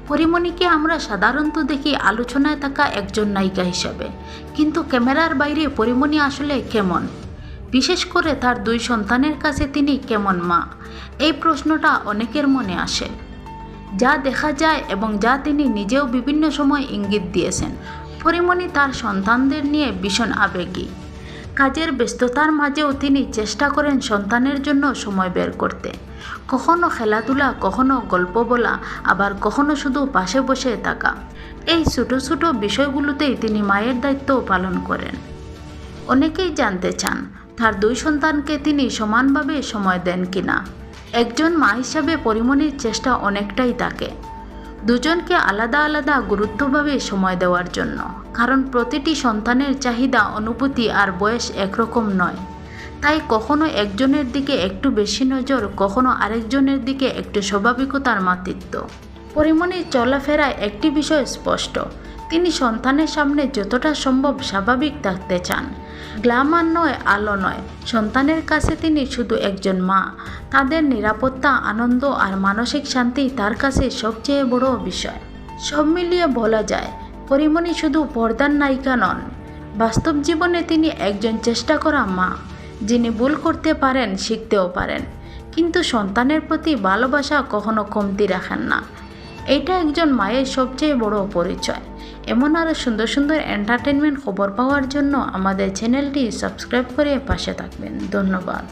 পরিমণিকে আমরা সাধারণত দেখি আলোচনায় থাকা একজন নায়িকা হিসাবে, কিন্তু ক্যামেরার বাইরে পরিমণি আসলে কেমন? বিশেষ করে তার 2 সন্তানের কাছে তিনি কেমন মা? এই প্রশ্নটা অনেকের মনে আসে। যা দেখা যায় এবং যা তিনি নিজেও বিভিন্ন সময় ইঙ্গিত দিয়েছেন, পরিমণি তার সন্তানদের নিয়ে ভীষণ আবেগী। কাজের ব্যস্ততার মাঝেও তিনি চেষ্টা করেন সন্তানের জন্য সময় বের করতে। কখনো খেলাধুলা, কখনো গল্প বলা, আবার কখনো শুধু পাশে বসে থাকা। এই ছোটো ছোটো বিষয়গুলোতেই তিনি মায়ের দায়িত্বও পালন করেন। অনেকেই জানতে চান তার 2 সন্তানকে তিনি সমানভাবে সময় দেন কিনা। একজন মা হিসাবে পরিমণির চেষ্টা অনেকটাই থাকে দুজনকে আলাদা আলাদা গুরুত্বভাবে সময় দেওয়ার জন্য, কারণ প্রতিটি সন্তানের চাহিদা, অনুভূতি আর বয়স একরকম নয়। তাই কখনো একজনের দিকে একটু বেশি নজর, কখনো আরেকজনের দিকে একটু স্বাভাবিকতার মাতৃত্ব। পরিমণির চলাফেরায় একটি বিষয় স্পষ্ট, তিনি সন্তানের সামনে যতটা সম্ভব স্বাভাবিক থাকতে চান। গ্ল্যামার নয়, আলো নয়, সন্তানের কাছে তিনি শুধু একজন মা। তাদের নিরাপত্তা, আনন্দ আর মানসিক শান্তি তার কাছে সবচেয়ে বড় বিষয়। সব মিলিয়ে বলা যায় পরিমণি শুধু পর্দার নায়িকা নন, বাস্তব জীবনে তিনি একজন চেষ্টা করা মা, যিনি ভুল করতে পারেন, শিখতেও পারেন, কিন্তু সন্তানের প্রতি ভালোবাসা কখনো কমতি রাখেন না। এইটা একজন মায়ের সবচেয়ে বড় পরিচয়। এমন আরও সুন্দর সুন্দর এন্টারটেনমেন্ট খবর পাওয়ার জন্য আমাদের চ্যানেলটি সাবস্ক্রাইব করে পাশে থাকবেন। ধন্যবাদ।